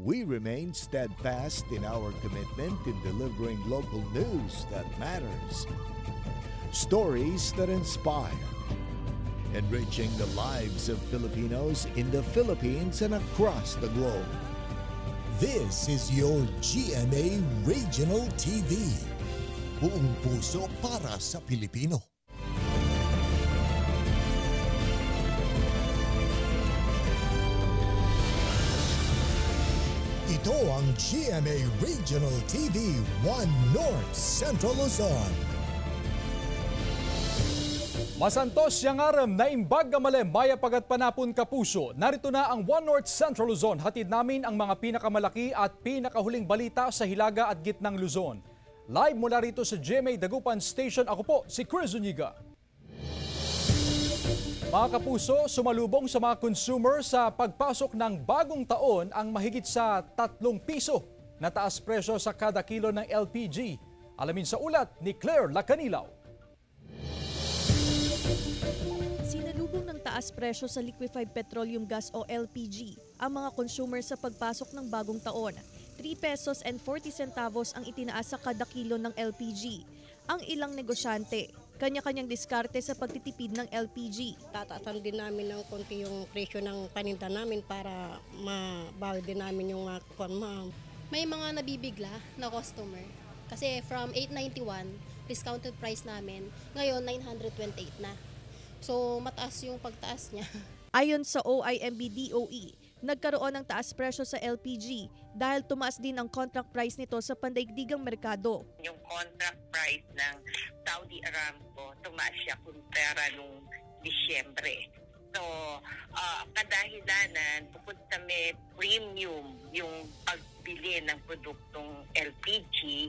we remain steadfast in our commitment in delivering local news that matters. Stories that inspire. Enriching the lives of Filipinos in the Philippines and across the globe. This is your GMA Regional TV. Buong puso para sa Pilipino. Ito ang GMA Regional TV 1 North Central Luzon. Masantos yang aram na imbag gamale maya pagat panapon kapuso. Narito na ang One North Central Luzon. Hatid namin ang mga pinakamalaki at pinakahuling balita sa Hilaga at Gitnang Luzon. Live mula rito sa GMA Dagupan Station. Ako po si Chris Zuniga. Mga kapuso, sumalubong sa mga consumer sa pagpasok ng bagong taon ang mahigit sa 3 piso na taas presyo sa kada kilo ng LPG. Alamin sa ulat ni Claire Lacanilaw. Sinalubong ng taas presyo sa liquefied petroleum gas o LPG ang mga consumer sa pagpasok ng bagong taon. 3 pesos and 40 centavos ang itinaas sa kada kilo ng LPG. Ang ilang negosyante, kanya-kanyang diskarte sa pagtitipid ng LPG. Tataasan din namin ng konti yung presyo ng paninda namin para mabawi din namin yung May mga nabibigla na customer kasi from 891 discounted price namin, ngayon 928 na. So, mataas yung pagtaas niya. Ayon sa OIMB-DOE, nagkaroon ng taas presyo sa LPG dahil tumaas din ang contract price nito sa pandaigdigang merkado. Yung contract price ng Saudi Aramco, tumaas siya kumpara nung Disyembre. So, kadahilanan, bukod sa may premium yung pagbili ng produktong LPG,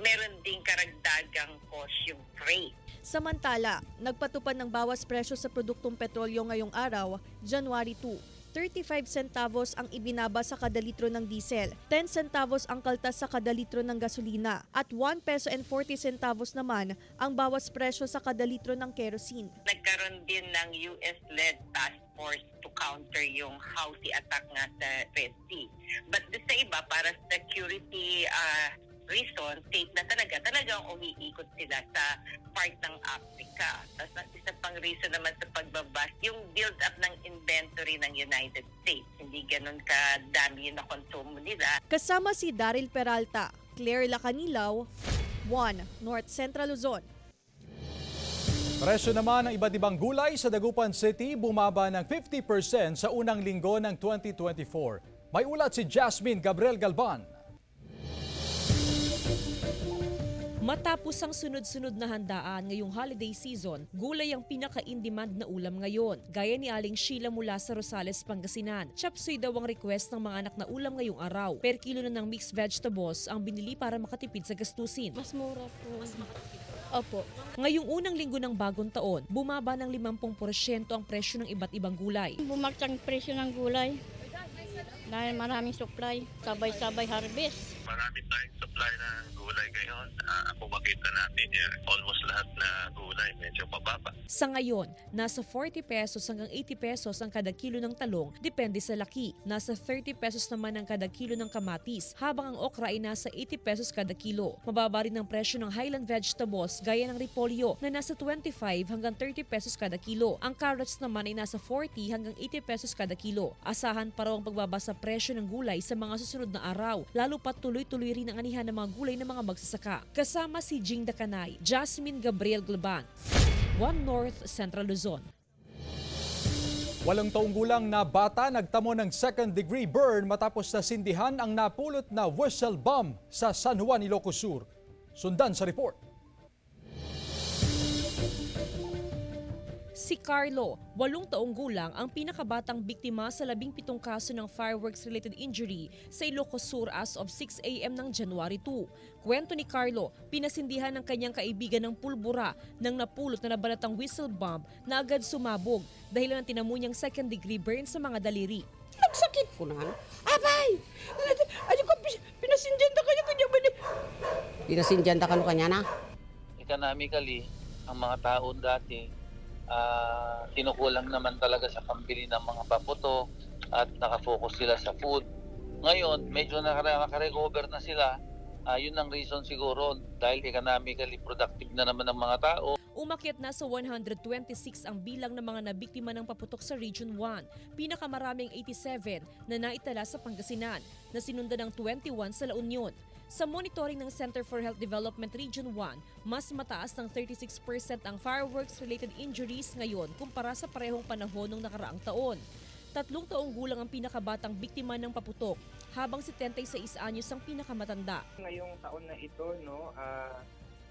meron ding karagdagang cost yung freight. Samantala, nagpatupad ng bawas presyo sa produktong petrolyo ngayong araw, January 2. 35 centavos ang ibinaba sa kada litro ng diesel, 10 centavos ang kaltas sa kada litro ng gasolina, at 1 peso and 40 centavos naman ang bawas presyo sa kada litro ng kerosene. Nagkaroon din ng US-led task force to counter yung Houthi attack nga sa Red Sea. But sa iba, para security reason, state na talagang umiikot sila sa part ng Africa. Tapos isa pang reason naman sa pagbabas, yung build-up ng inventory ng United States. Hindi ganun kadami yung nakonsumo nila. Kasama si Daryl Peralta, Claire Lacanilaw, 1 North Central Luzon. Presyo naman ng iba't ibang gulay sa Dagupan City bumaba ng 50% sa unang linggo ng 2024. May ulat si Jasmine Gabriel Galban. Matapos ang sunod-sunod na handaan ngayong holiday season, gulay ang pinaka-in-demand na ulam ngayon. Gaya ni Aling Sheila mula sa Rosales, Pangasinan. Chapsuy daw ang request ng mga anak na ulam ngayong araw. Per kilo na ng mixed vegetables ang binili para makatipid sa gastusin. Mas mura po. Mas makatipid. Opo. Ngayong unang linggo ng bagong taon, bumaba ng 50% ang presyo ng iba't ibang gulay. Bumagsak ang presyo ng gulay dahil maraming supply, sabay-sabay harvest. Marami tayong supply ng gulay ngayon. Kung makita natin yan, almost lahat na gulay medyo mababa. Sa ngayon, nasa 40 pesos hanggang 80 pesos ang kada kilo ng talong, depende sa laki. Nasa 30 pesos naman ang kada kilo ng kamatis, habang ang okra ay nasa 80 pesos kada kilo. Mababa rin ang presyo ng highland vegetables gaya ng repolyo na nasa 25 hanggang 30 pesos kada kilo. Ang carrots naman ay nasa 40 hanggang 80 pesos kada kilo. Asahan pa raw ang pagbaba sa presyo ng gulay sa mga susunod na araw, lalo pat tuloy-tuloy rin ang anihan ng mga gulay ng mga magsasaka. Kasama si Jing Dakanay, Jasmine Gabriel Galban, 1 North Central Luzon. 8 taong gulang na bata nagtamo ng second-degree burn matapos nasindihan ang napulot na whistle bomb sa San Juan, Ilocos Sur. Sundan sa report. Si Carlo, 8 taong gulang, ang pinakabatang biktima sa 17 kaso ng fireworks-related injury sa Ilocos Sur as of 6 a.m. ng January 2. Kwento ni Carlo, pinasindihan ng kanyang kaibigan ng pulbura ng napulot na nabalatang whistle bomb na agad sumabog dahil ng tinamo niyang second-degree burn sa mga daliri. Nagsakit ko na. Abay! Ano ko, pinasindyanda kanya ba? Pinasindyanda ka kanya na? Economically, ang mga tao dati, kinukulang naman talaga sa pambili ng mga paputok at nakafocus sila sa food. Ngayon, medyo nakarecover na sila. Yun ang reason siguro dahil economically productive na naman ng mga tao. Umakyat na sa 126 ang bilang ng mga nabiktima ng paputok sa Region 1. Pinakamaraming 87 na naitala sa Pangasinan, na sinundan ng 21 sa La Union. Sa monitoring ng Center for Health Development Region 1, mas mataas ng 36% ang fireworks-related injuries ngayon kumpara sa parehong panahon ng nakaraang taon. 3 taong gulang ang pinakabatang biktima ng paputok, habang 76 anyos ang pinakamatanda. Ngayong taon na ito,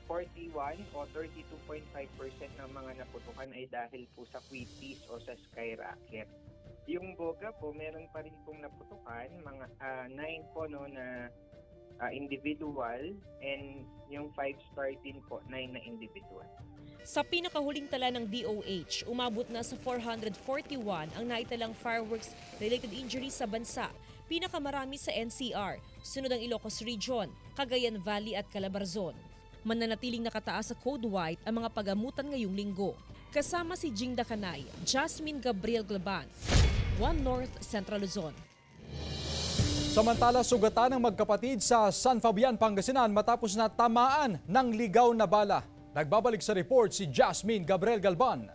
41 o 32.5% ng mga naputukan ay dahil po sa quitis o sa skyrocket. Yung boga po, meron pa rin pong naputukan, mga 9 po na individual, and yung 5-star din po, 9 na individual. Sa pinakahuling tala ng DOH, umabot na sa 441 ang naitalang fireworks-related injuries sa bansa. Pinakamarami sa NCR, sunod ang Ilocos Region, Cagayan Valley at Calabarzon. Mananatiling nakataas sa Code White ang mga pagamutan ngayong linggo. Kasama si Jing Dacanay, Jasmine Gabriel Glaban, One North Central Luzon. Samantala, sugatan ng magkapatid sa San Fabian, Pangasinan matapos na tamaan ng ligaw na bala. Nagbabalik sa report si Jasmine Gabriel Galban.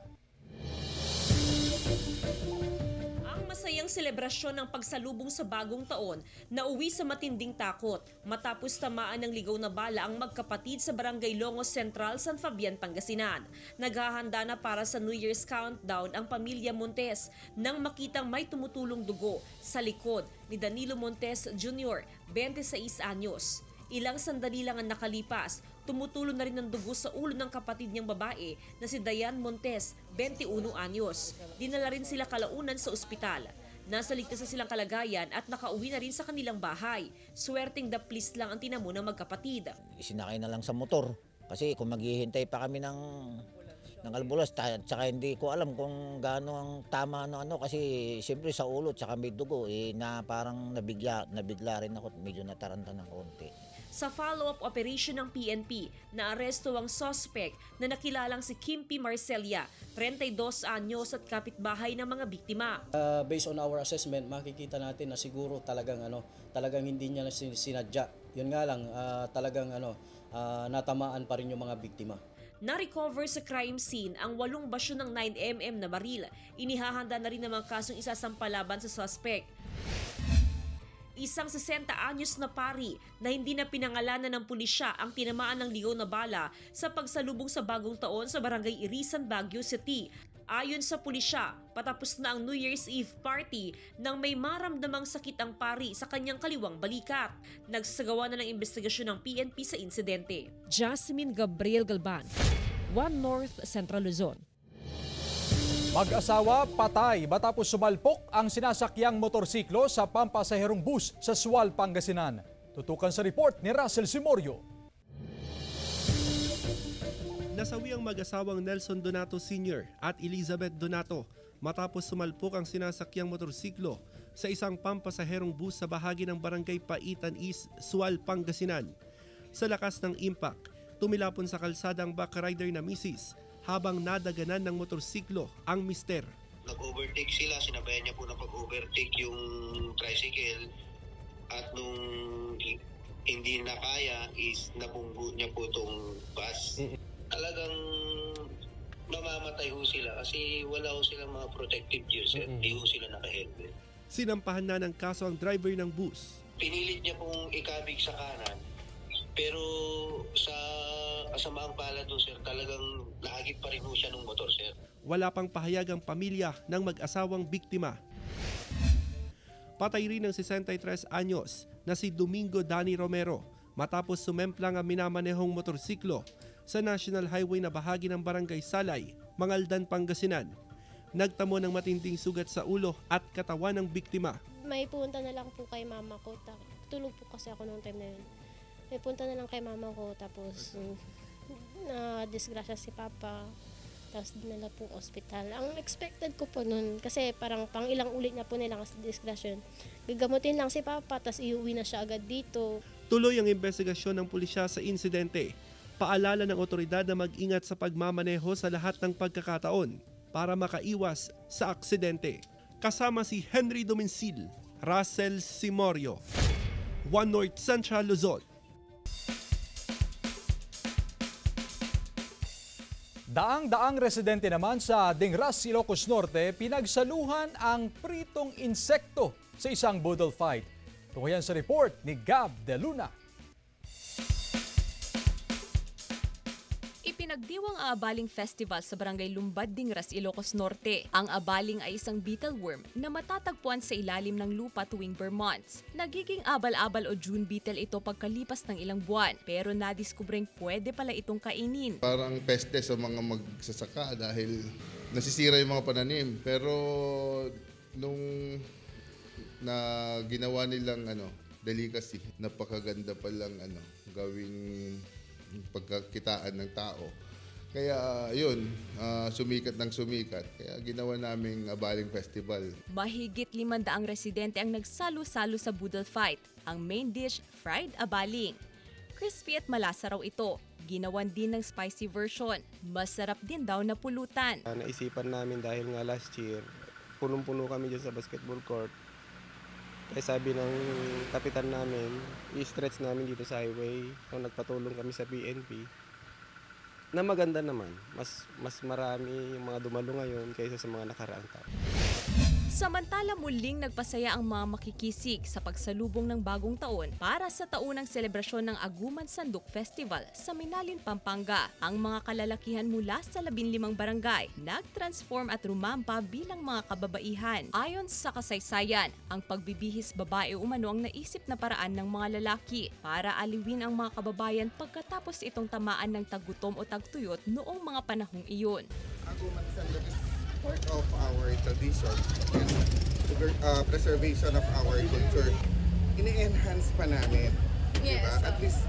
Ang masayang selebrasyon ng pagsalubong sa bagong taon na uwi sa matinding takot matapos tamaan ng ligaw na bala ang magkapatid sa Barangay Longos Central, San Fabian, Pangasinan. Naghahanda na para sa New Year's countdown ang pamilya Montes nang makitang may tumutulong dugo sa likod ni Danilo Montes Jr., 26 anyos. Ilang sandali lang ang nakalipas, tumutulo na rin ng dugo sa ulo ng kapatid niyang babae na si Dayan Montes, 21 anyos. Dinala rin sila kalaunan sa ospital. Nasa ligtas na silang kalagayan at nakauwi na rin sa kanilang bahay. Swerteng daplis lang ang tinamo ng magkapatid. Sinakay na lang sa motor kasi kung maghihintay pa kami ng albulas, tsaka hindi ko alam kung gaano ang tama kasi siyempre sa ulo tsaka may dugo na parang nabigla rin ako, medyo nataranta ng konti. Sa follow-up operation ng PNP, naaresto ang suspect na nakilalang si Kimpi Marcelia, 32 anyos at kapitbahay ng mga biktima. Based on our assessment, makikita natin na siguro talagang hindi niya sinadya. Yun nga lang, natamaan pa rin yung mga biktima. Na-recover sa crime scene ang 8 basyo ng 9mm na baril. Inihahanda na rin ng mga kasong isasampalaban sa suspect. Isang 60 anyos na pari na hindi na pinangalanan ng pulisya ang tinamaan ng ligaw na bala sa pagsalubong sa bagong taon sa Barangay Irisan, Baguio City. Ayon sa pulisya, patapos na ang New Year's Eve party nang may maramdamang sakit ang pari sa kanyang kaliwang balikat. Nagsasagawa na ng investigasyon ng PNP sa insidente. Jasmine Gabriel Galban, One North Central Luzon. Mag-asawa patay matapos sumalpok ang sinasakyang motorsiklo sa pampasaherong bus sa Sual, Pangasinan. Tutukan sa report ni Russell Simorio. Nasawi ang mag-asawang Nelson Donato Sr. at Elizabeth Donato matapos sumalpok ang sinasakyang motorsiklo sa isang pampasaherong bus sa bahagi ng Barangay Paitan East, Sual, Pangasinan. Sa lakas ng impact, tumilapon sa kalsada ang backrider na misis habang nadaganan ng motorsiklo ang mister. Nag-overtake sila, sinabayan niya po na pag-overtake yung tricycle at nung hindi na kaya is nabunggo niya po itong bus. Talagang mamamatay ho sila kasi wala ho silang mga protective gears, hindi ho sila naka-helmet. Sinampahan na ng kaso ang driver ng bus. Pinilit niya pong ikabig sa kanan pero sa kasamaang palad ho sir, talagang nahagip pa rin ho siya ng motor sir. Wala pang pahayag ang pamilya ng mag-asawang biktima. Patay rin ng 63 anyos na si Domingo Dani Romero matapos sumemplang ang minamanehong motorsiklo sa National Highway na bahagi ng Barangay Salay, Mangaldan, Pangasinan. Nagtamo ng matinding sugat sa ulo at katawan ng biktima. May punta na lang po kay mama ko. Tulog po kasi ako noong time na yun. May punta na lang kay mama ko tapos na-disgrasya si papa. Tapos dinala po ospital. Ang expected ko po nun, kasi parang pang ilang ulit na po nila kasi disgrasya. Gagamutin lang si papa, tapos iuwi na siya agad dito. Tuloy ang investigasyon ng pulisya sa insidente. Paalala ng otoridad na mag-ingat sa pagmamaneho sa lahat ng pagkakataon para makaiwas sa aksidente. Kasama si Henry Domencil, Russell Simorio, One North Central Luzon. Daang-daang residente naman sa Dingras, Ilocos Norte pinagsaluhan ang pritong insekto sa isang budol fight. Tungkol yan sa report ni Gab De Luna. Ipinagdiwang ang Abaling Festival sa Barangay Lumbad, Dingras, Ilocos Norte. Ang abaling ay isang beetle worm na matatagpuan sa ilalim ng lupa tuwing bare months. Nagiging abal-abal o June beetle ito pagkalipas ng ilang buwan, pero nadiskubreng pwede pala itong kainin. Parang peste sa mga magsasaka dahil nasisira yung mga pananim. Pero nung na ginawa nilang delicacy, napakaganda palang gawing pagkakitaan ng tao. Kaya yun, sumikat ng sumikat. Kaya ginawa naming Abaling Festival. Mahigit 500 residente ang nagsalo-salo sa budol fight. Ang main dish, fried abaling. Crispy at malasa raw ito. Ginawan din ng spicy version. Masarap din daw na pulutan. Naisipan namin dahil nga last year, punong-puno kami dyan sa basketball court. Kaya sabi ng kapitan namin, i-stretch namin dito sa highway. So nagpatulong kami sa PNP. Na maganda naman, mas marami yung mga dumalo ngayon kaysa sa mga nakaraang taon. Samantala muling nagpasaya ang mga makikisig sa pagsalubong ng bagong taon para sa taunang selebrasyon ng Aguman Sanduk Festival sa Minalin, Pampanga. Ang mga kalalakihan mula sa 15 barangay nag-transform at rumampa bilang mga kababaihan. Ayon sa kasaysayan, ang pagbibihis babae umano ang naisip na paraan ng mga lalaki para aliwin ang mga kababayan pagkatapos itong tamaan ng tagutom o tagtuyot noong mga panahong iyon. Aguman Sanduk is part of our tradition and preservation of our culture. Ini-enhance pa namin. Yes, diba? At least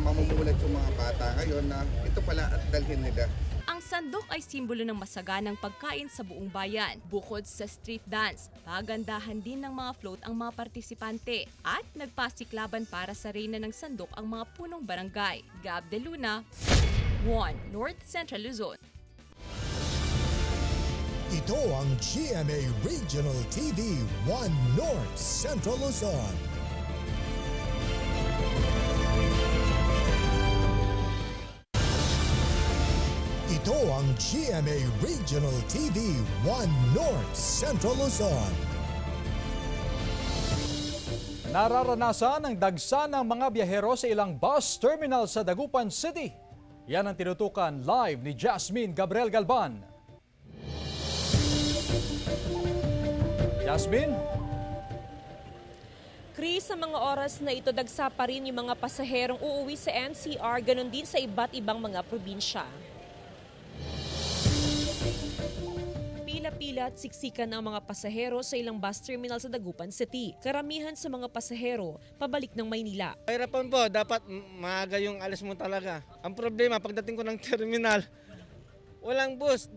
mamumulat yung mga bata ngayon na ito pala at dalhin nila. Ang sandok ay simbolo ng masaganang pagkain sa buong bayan. Bukod sa street dance, pagandahan din ng mga float ang mga partisipante at nagpasiklaban para sa reyna ng sandok ang mga punong barangay. Gab De Luna, One North Central Luzon. Ito ang GMA Regional TV 1 North Central Luzon. Ito ang GMA Regional TV 1 North Central Luzon. Nararanasan ang dagsa ng mga biyahero sa ilang bus terminal sa Dagupan City. Yan ang tinutukan live ni Jasmine Gabriel Galban. Jasmine? Chris, sa mga oras na ito, dagsa pa rin yung mga pasaherong uuwi sa NCR, ganun din sa iba't ibang mga probinsya. Pila-pila at siksikan ang mga pasahero sa ilang bus terminal sa Dagupan City. Karamihan sa mga pasahero, pabalik ng Maynila. Mahirapan po, dapat maaga yung alis mo talaga. Ang problema, pagdating ko ng terminal, walang bus,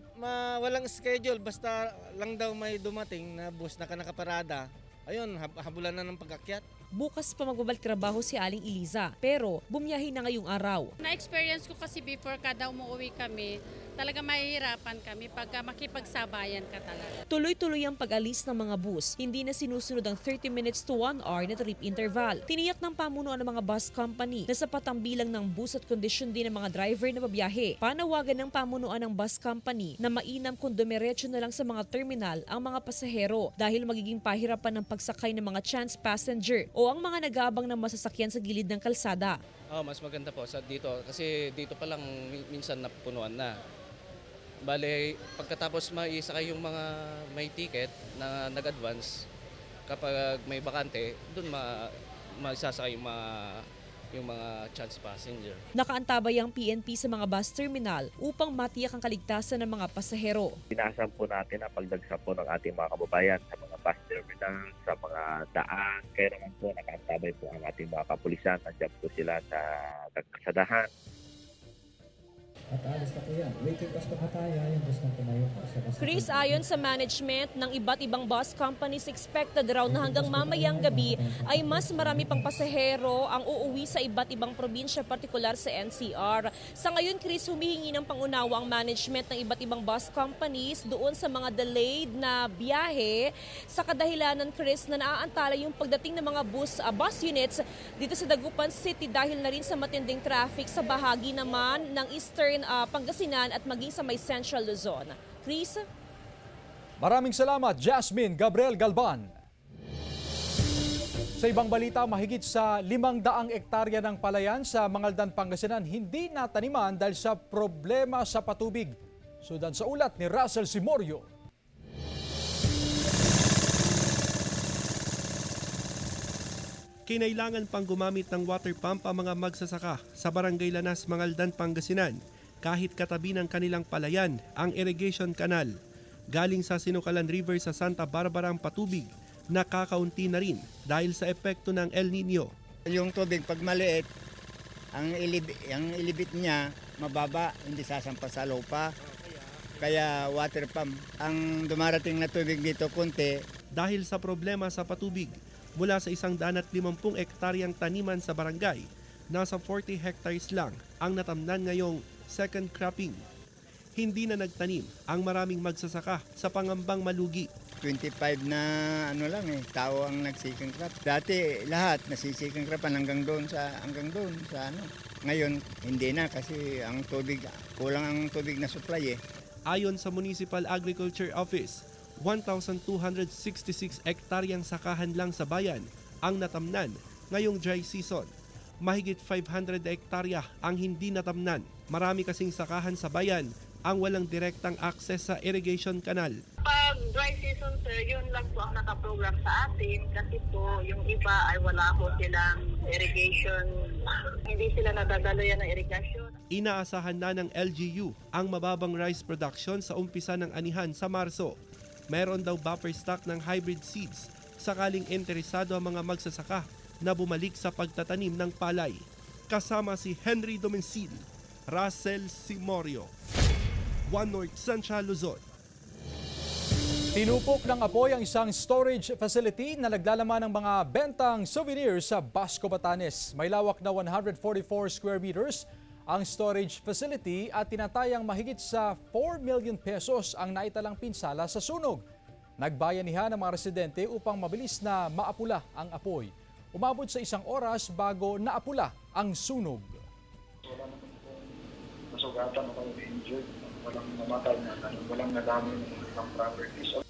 walang schedule, basta lang daw may dumating na bus na nakaparada. Ayun, habulan na ng pag-akyat. Bukas pa magbabalik trabaho si Aling Eliza, pero bumiyahe na ngayong araw. Na-experience ko kasi before kada umuwi kami, talaga mahihirapan kami pagka makipagsabayan ka talaga. Tuloy-tuloy ang pag-alis ng mga bus. Hindi na sinusunod ang 30 minutes to 1 hour na trip interval. Tiniyak ng pamunuan ng mga bus company na sapat ang bilang ng bus at kondisyon din ng mga driver na babiyahe. Panawagan ng pamunuan ng bus company na mainam kung dumiretso na lang sa mga terminal ang mga pasahero dahil magiging pahirapan ng pagsakay ng mga chance passenger o ang mga nag-aabang ng masasakyan sa gilid ng kalsada. Mas maganda po sa dito kasi dito pa lang minsan napupunuan na. Bale, pagkatapos maisakay yung mga may ticket na nag-advance, kapag may bakante, doon maisasakay yung mga chance passenger. Nakaantabay ang PNP sa mga bus terminal upang matiyak ang kaligtasan ng mga pasahero. Pinaasahan po natin ang pagdagsa po ng ating mga kababayan sa mga bus terminal, sa mga daan. Kaya naman po nakaantabay po ang ating mga kapulisan. Nandiyan po sila sa kasadahan. At alis na po yan. Waiting bus pa tayo, yung bus na tumayo po sa bus. Chris, ayon sa management ng iba't ibang bus companies, expected raw na hanggang mamayang gabi ay mas marami pang pasahero ang uuwi sa iba't ibang probinsya, partikular sa NCR. Sa ngayon, Chris, humihingi ng pangunawa ang management ng iba't ibang bus companies doon sa mga delayed na biyahe sa kadahilanan, Chris, na naaantala yung pagdating ng mga bus units dito sa Dagupan City dahil na rin sa matinding traffic sa bahagi naman ng Eastern Pangasinan at maging sa may Central Luzon. Chris? Maraming salamat, Jasmine Gabriel Galban. Sa ibang balita, mahigit sa 500 hektarya ng palayan sa Mangaldan, Pangasinan hindi nataniman dahil sa problema sa patubig. Sudan sa ulat ni Russell Simorio. Kinailangan pang gumamit ng water pump ang mga magsasaka sa Barangay Lanas, Mangaldan, Pangasinan kahit katabi ng kanilang palayan ang irrigation canal. Galing sa Sinukalan River sa Santa Barbara ang patubig, nakakaunti na rin dahil sa epekto ng El Nino. Yung tubig pag maliit, ang ilibit niya mababa, hindi sasampa sa lupa. Kaya water pump. Ang dumarating na tubig dito kunti. Dahil sa problema sa patubig, mula sa 150 hektaryang taniman sa barangay, nasa 40 hectares lang ang natamnan ngayong second cropping. Hindi na nagtanim ang maraming magsasaka sa pangambang malugi. 25 na tao ang nagsikang crop. Dati lahat nasisikang cropan hanggang doon sa Ngayon hindi na kasi ang tubig, kulang ang tubig na supply . Ayon sa Municipal Agriculture Office, 1,266 hektaryang sakahan lang sa bayan ang natamnan ngayong dry season. Mahigit 500 hektarya ang hindi natamnan. Marami kasing sakahan sa bayan ang walang direktang access sa irrigation canal. Pag dry season, sir, yun lang po ang nakaprogram sa atin kasi po yung iba ay wala po silang irrigation. Hindi sila nadadaloyan ng irrigation. Inaasahan na ng LGU ang mababang rice production sa umpisa ng anihan sa Marso. Meron daw buffer stock ng hybrid seeds sakaling interesado ang mga magsasaka na bumalik sa pagtatanim ng palay. Kasama si Henry Domencil, Russell Simorio, One North Central Luzon. Tinupok ng apoy ang isang storage facility na naglalaman ng mga bentang souvenirs sa Basco, Batanes. May lawak na 144 square meters ang storage facility at tinatayang mahigit sa 4 million pesos ang naitalang pinsala sa sunog. Nagbayanihan ng mga residente upang mabilis na maapula ang apoy. Umabot sa 1 oras bago naapula ang sunog. Wala naman pong nasugatan o kaya injured. Walang namatay na, walang nadami ng properties.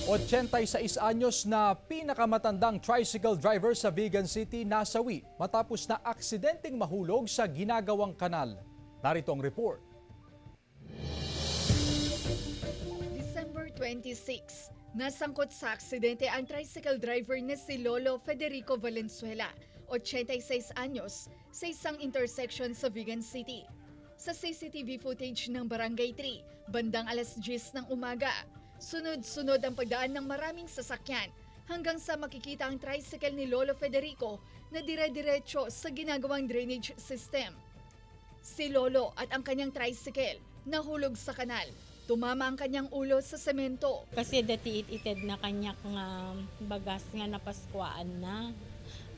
86 anyos na pinakamatandang tricycle driver sa Vigan City nasawi matapos na aksidenteng mahulog sa ginagawang kanal. Narito ang report. December 26, nasangkot sa aksidente ang tricycle driver na si Lolo Federico Valenzuela, 86 anyos, sa isang intersection sa Vigan City. Sa CCTV footage ng Barangay 3, bandang alas 10 ng umaga, sunod-sunod ang pagdaan ng maraming sasakyan hanggang sa makikita ang tricycle ni Lolo Federico na dire-diretso sa ginagawang drainage system. Si Lolo at ang kanyang tricycle nahulog sa kanal. Tumama ang kanyang ulo sa semento. Kasi dati ited na kanya nga bagas nga napaskuan na.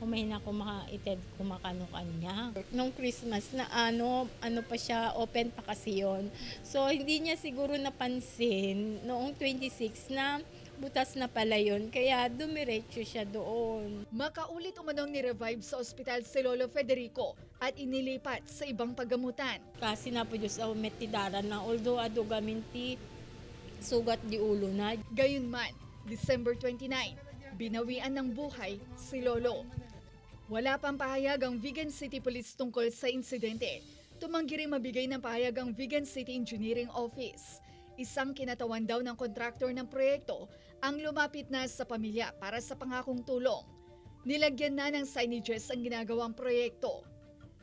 Humahina ko maka-ited kumakano kanya. Nung Christmas na ano pa siya, open pa kasi yun. So hindi niya siguro napansin noong 26 na butas na pala yun. Kaya dumiretso siya doon. Makaulit umanong ni-revive sa ospital si Lolo Federico at inilipat sa ibang paggamutan. Kasi na po Diyos ako metidaran na although adugaminti sugat di ulo na. Gayunman, December 29, binawian ng buhay si Lolo. Wala pang pahayag ang Vigan City Police tungkol sa insidente. Tumanggi rin mabigay ng pahayag ang Vigan City Engineering Office. Isang kinatawan daw ng kontraktor ng proyekto ang lumapit na sa pamilya para sa pangakong tulong. Nilagyan na ng signages ang ginagawang proyekto.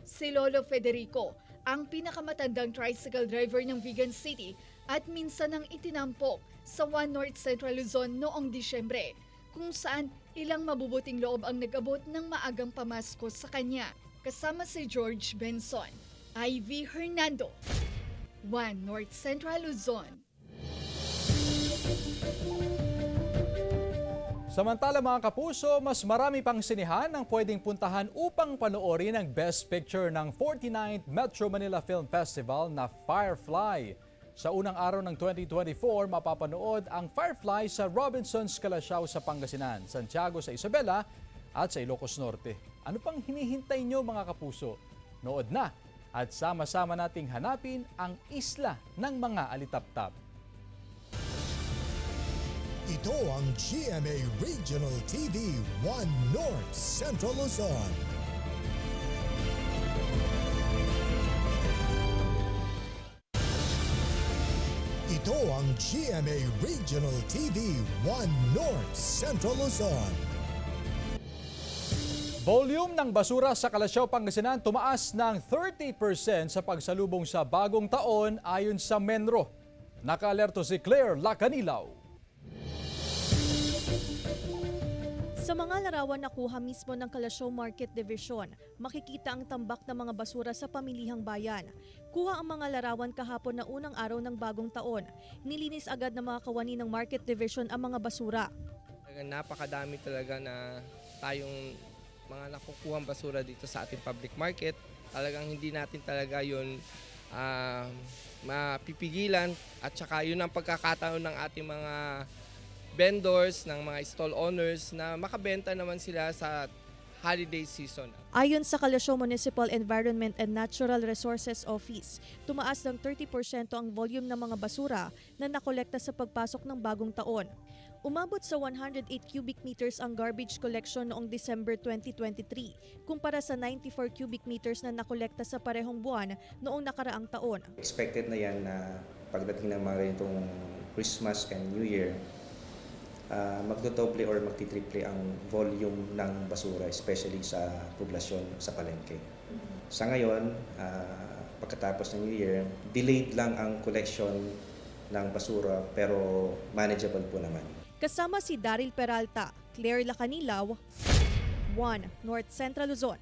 Si Lolo Federico, ang pinakamatandang tricycle driver ng Vigan City at minsan nang itinampok sa One North Central Luzon noong Disyembre, kung saan ilang mabubuting loob ang nag-abot ng maagang pamasko sa kanya. Kasama si George Benson, Ivy Hernando, One North Central Luzon. Samantala mga kapuso, mas marami pang sinihan ang pwedeng puntahan upang panoorin ang Best Picture ng 49th Metro Manila Film Festival na Firefly. Sa unang araw ng 2024, mapapanood ang Firefly sa Robinsons Calasiao sa Pangasinan, Santiago sa Isabela at sa Ilocos Norte. Ano pang hinihintay nyo mga kapuso? Nood na at sama-sama nating hanapin ang isla ng mga alitaptap. Ito ang GMA Regional TV 1 North Central Luzon. Ito ang GMA Regional TV 1 North Central Luzon. Volume ng basura sa Calasiao, Pangasinan tumaas ng 30% sa pagsalubong sa bagong taon ayon sa Menro. Naka-alerto si Claire Lacanilaw. Sa mga larawan na kuha mismo ng Calasiao Market Division, makikita ang tambak ng mga basura sa pamilihang bayan. Kuha ang mga larawan kahapon na unang araw ng bagong taon. Nilinis agad ng mga kawani ng Market Division ang mga basura. Napakadami talaga na tayong mga nakukuhang basura dito sa ating public market. Talagang hindi natin talaga yun mapipigilan at saka yun ang pagkakataon ng ating mga vendors, ng mga stall owners na makabenta naman sila sa holiday season. Ayon sa Calasiao Municipal Environment and Natural Resources Office, tumaas ng 30% ang volume ng mga basura na nakolekta sa pagpasok ng bagong taon. Umabot sa 108 cubic meters ang garbage collection noong December 2023 kumpara sa 94 cubic meters na nakolekta sa parehong buwan noong nakaraang taon. Expected na yan na pagdating ng mga ganitong Christmas and New Year, magdodoble or magtitriple ang volume ng basura, especially sa poblasyon sa palengke. Sa ngayon, pagkatapos ng New Year, delayed lang ang collection ng basura pero manageable po naman. Kasama si Daryl Peralta, Claire Lacanilaw, 1 North Central Luzon.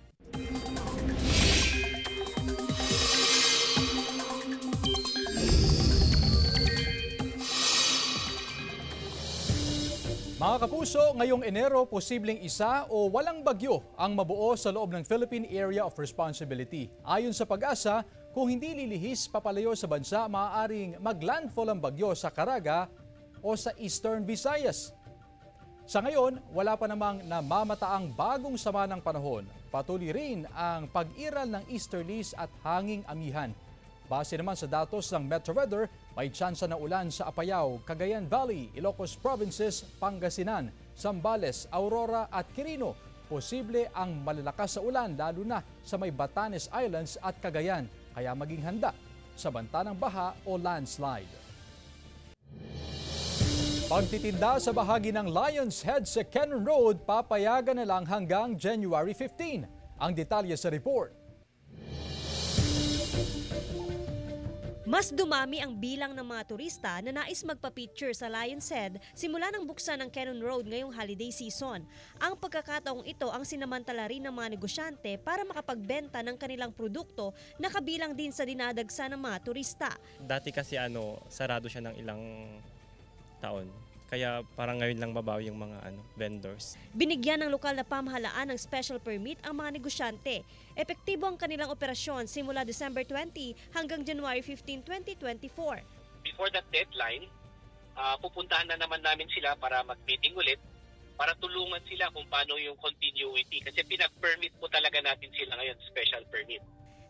Mga kapuso, ngayong Enero, posibleng isa o walang bagyo ang mabuo sa loob ng Philippine Area of Responsibility. Ayon sa Pag-asa, kung hindi lilihis papalayo sa bansa, maaaring maglandfall ang bagyo sa Caraga o sa Eastern Visayas. Sa ngayon, wala pa namang namamataang bagong sama ng panahon. Patuloy rin ang pag-iral ng easterlies at hanging amihan. Base naman sa datos ng Metro Weather, may tsansa ng ulan sa Apayao, Cagayan Valley, Ilocos Provinces, Pangasinan, Zambales, Aurora at Quirino. Posible ang malalakas sa ulan lalo na sa may Batanes Islands at Cagayan, kaya maging handa sa banta ng baha o landslide. Pagtitinda sa bahagi ng Lions Head sa Cannon Road, papayagan na lang hanggang January 15. Ang detalye sa report. Mas dumami ang bilang ng mga turista na nais magpa-picture sa Lions Head simula ng buksan ng Cannon Road ngayong holiday season. Ang pagkakataong ito ang sinamantala rin ng mga negosyante para makapagbenta ng kanilang produkto na kabilang din sa dinadagsa ng mga turista. Dati kasi sarado siya ng ilang taon. Kaya parang ngayon lang babawi yung mga vendors. Binigyan ng lokal na pamahalaan ng special permit ang mga negosyante. Epektibo ang kanilang operasyon simula December 20 hanggang January 15, 2024. Before that deadline, pupuntahan na naman namin sila para mag-meeting ulit para tulungan sila kung paano yung continuity. Kasi pinag-permit po talaga natin sila ngayon, special permit.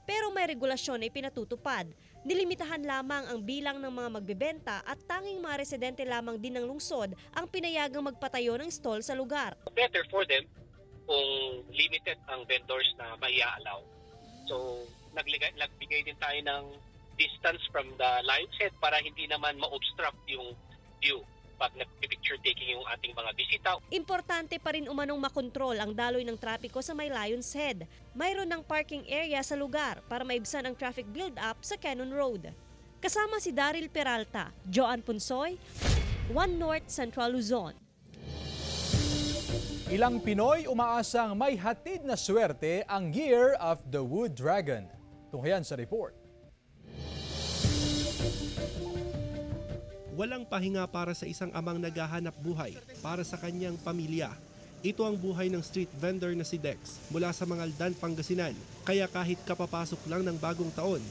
Pero may regulasyon na ipinatutupad. Nilimitahan lamang ang bilang ng mga magbebenta at tanging mga residente lamang din ng lungsod ang pinayagang magpatayo ng stall sa lugar. Better for them kung limited ang vendors na maiaalaw. So nagbigay din tayo ng distance from the Lions Head para hindi naman ma-obstruct yung view pag nag-picture taking yung ating mga bisita. Importante pa rin umanong makontrol ang daloy ng trapiko sa may Lions Head. Mayroon ng parking area sa lugar para maibsan ang traffic build-up sa Cannon Road. Kasama si Daryl Peralta, Joan Punsoy, 1 North Central Luzon. Ilang Pinoy umaasang may hatid na swerte ang Year of the Wood Dragon. Tunghayan sa report. Walang pahinga para sa isang amang naghahanap buhay para sa kanyang pamilya. Ito ang buhay ng street vendor na si Dex mula sa Mangaldan, Pangasinan. Kaya kahit kapapasok lang ng bagong taon,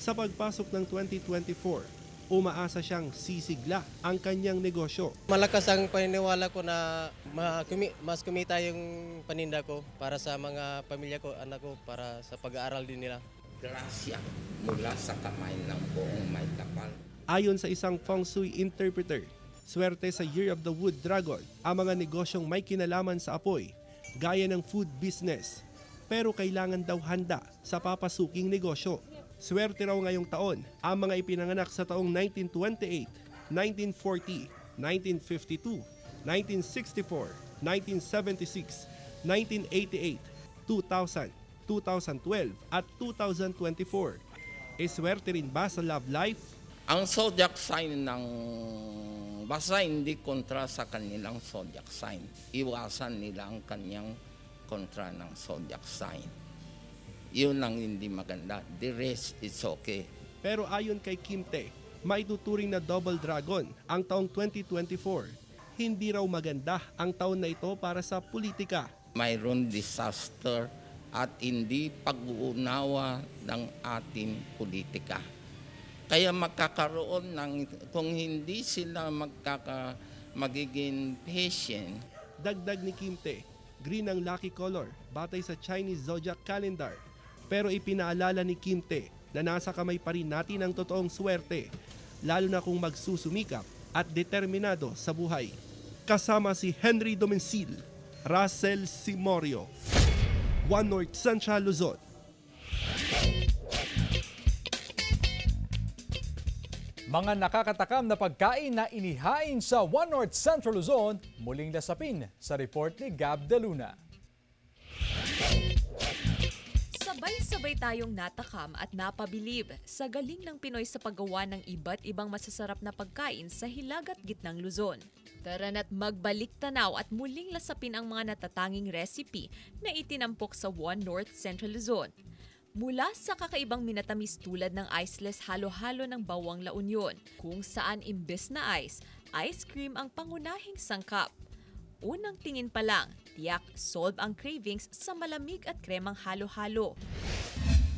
sa pagpasok ng 2024, umaasa siyang sisigla ang kanyang negosyo. Malakas ang paniniwala ko na mas kumita yung paninda ko para sa mga pamilya ko, anak ko, para sa pag-aaral din nila. Grasya mula sa kamay ng buong may kapal. Ayon sa isang feng shui interpreter, swerte sa Year of the Wood Dragon ang mga negosyong may kinalaman sa apoy, gaya ng food business. Pero kailangan daw handa sa papasuking negosyo. Swerte raw ngayong taon ang mga ipinanganak sa taong 1928, 1940, 1952, 1964, 1976, 1988, 2000, 2012 at 2024. Swerte rin ba sa love life? Ang zodiac sign ng basta hindi kontra sa kanilang zodiac sign. Iwasan nila ang kanyang kontra ng zodiac sign. Yun ang hindi maganda. The rest is okay. Pero ayon kay Kimte, maituturing na double dragon ang taong 2024. Hindi raw maganda ang taon na ito para sa politika. Mayroon disaster at hindi pag-uunawa ng ating politika. Kaya magkakaroon ng, kung hindi sila magiging patient. Dagdag ni Kimte, green ang lucky color batay sa Chinese zodiac calendar. Pero ipinaalala ni Kimte na nasa kamay pa rin natin ang totoong swerte, lalo na kung magsusumikap at determinado sa buhay. Kasama si Henry Domencil, Russell Simorio, One North Central Luzon. Mga nakakatakam na pagkain na inihain sa One North Central Luzon, muling lasapin sa report ni Gab De Luna. Sabay-sabay tayong natakam at napabilib sa galing ng Pinoy sa paggawa ng iba't ibang masasarap na pagkain sa hilagat gitnang Luzon. Tara na't magbalik tanaw at muling lasapin ang mga natatanging recipe na itinampok sa One North Central Luzon. Mula sa kakaibang minatamis tulad ng iceless halo-halo ng Bawang La Union, kung saan imbes na ice cream ang pangunahing sangkap. Unang tingin pa lang, tiyak solve ang cravings sa malamig at kremang halo-halo.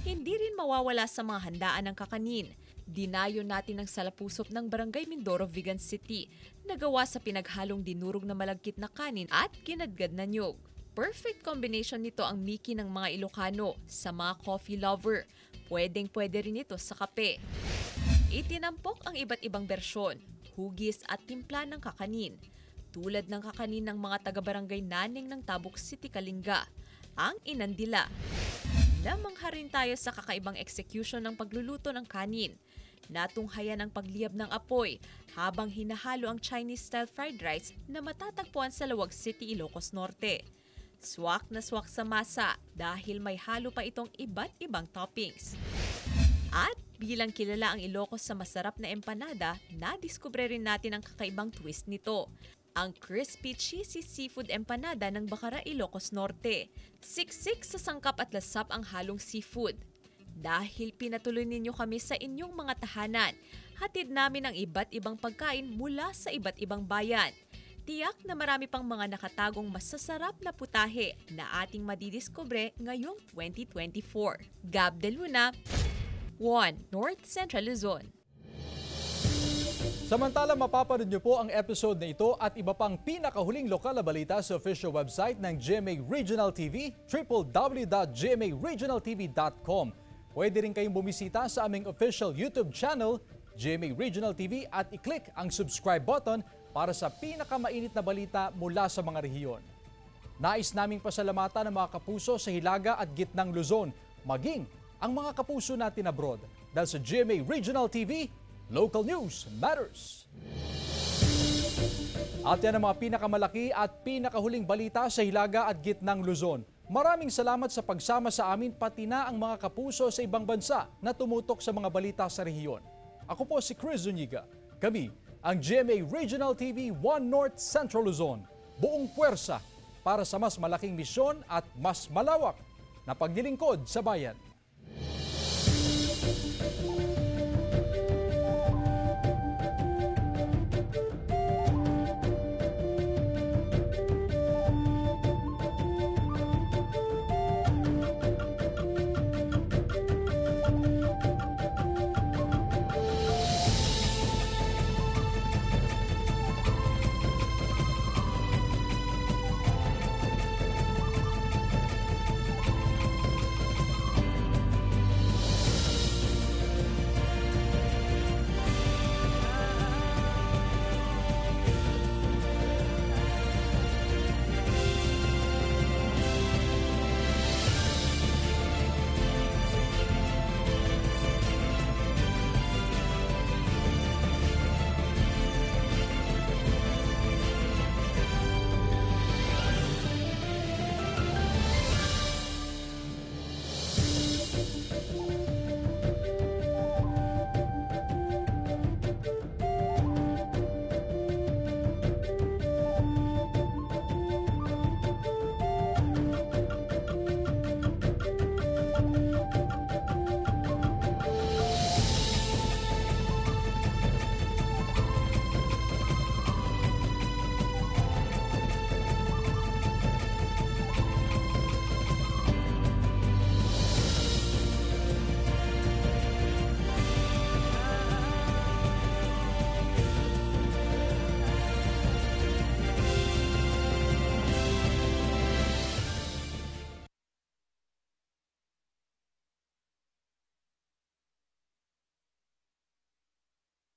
Hindi rin mawawala sa mga handaan ng kakanin. Dinayo natin ang salapusok ng Barangay Mindoro, Vigan City, na gawa sa pinaghalong dinurog na malagkit na kanin at kinadgad na niyog. Perfect combination nito ang Miki ng mga Ilocano sa mga coffee lover. Pwedeng-pwede rin ito sa kape. Itinampok ang iba't ibang bersyon, hugis at timpla ng kakanin. Tulad ng kakanin ng mga taga-barangay Naning ng Tabuk City, Kalinga, ang Inandila. Namangha rin tayo sa kakaibang execution ng pagluluto ng kanin. Natunghayan ang pagliyab ng apoy habang hinahalo ang Chinese-style fried rice na matatagpuan sa Lawag City, Ilocos Norte. Swak na swak sa masa dahil may halo pa itong iba't ibang toppings. At bilang kilala ang Ilocos sa masarap na empanada, nadiskubre rin natin ang kakaibang twist nito. Ang crispy cheesy seafood empanada ng Bacara, Ilocos Norte. Siksik sa sangkap at lasap ang halong seafood. Dahil pinatuloy ninyo kami sa inyong mga tahanan, hatid namin ang iba't ibang pagkain mula sa iba't ibang bayan. Tiyak na marami pang mga nakatagong masasarap na putahe na ating madidiskubre ngayong 2024. Gab De Luna, One North Central Luzon. Samantala, mapapanood niyo po ang episode na ito at iba pang pinakahuling lokal na balita sa official website ng GMA Regional TV, www.gmaregionaltv.com. Pwede rin kayong bumisita sa aming official YouTube channel, GMA Regional TV, at i-click ang subscribe button para sa pinakamainit na balita mula sa mga rehiyon. Nais naming pasalamatan ang mga kapuso sa Hilaga at Gitnang Luzon, maging ang mga kapuso natin abroad. Dahil sa GMA Regional TV, Local News Matters. At yan ang mga pinakamalaki at pinakahuling balita sa Hilaga at Gitnang Luzon. Maraming salamat sa pagsama sa amin, pati na ang mga kapuso sa ibang bansa na tumutok sa mga balita sa rehiyon. Ako po si Chris Zuniga. Kami ang GMA Regional TV One North Central Luzon. Buong puwersa para sa mas malaking misyon at mas malawak na paglilingkod sa bayan.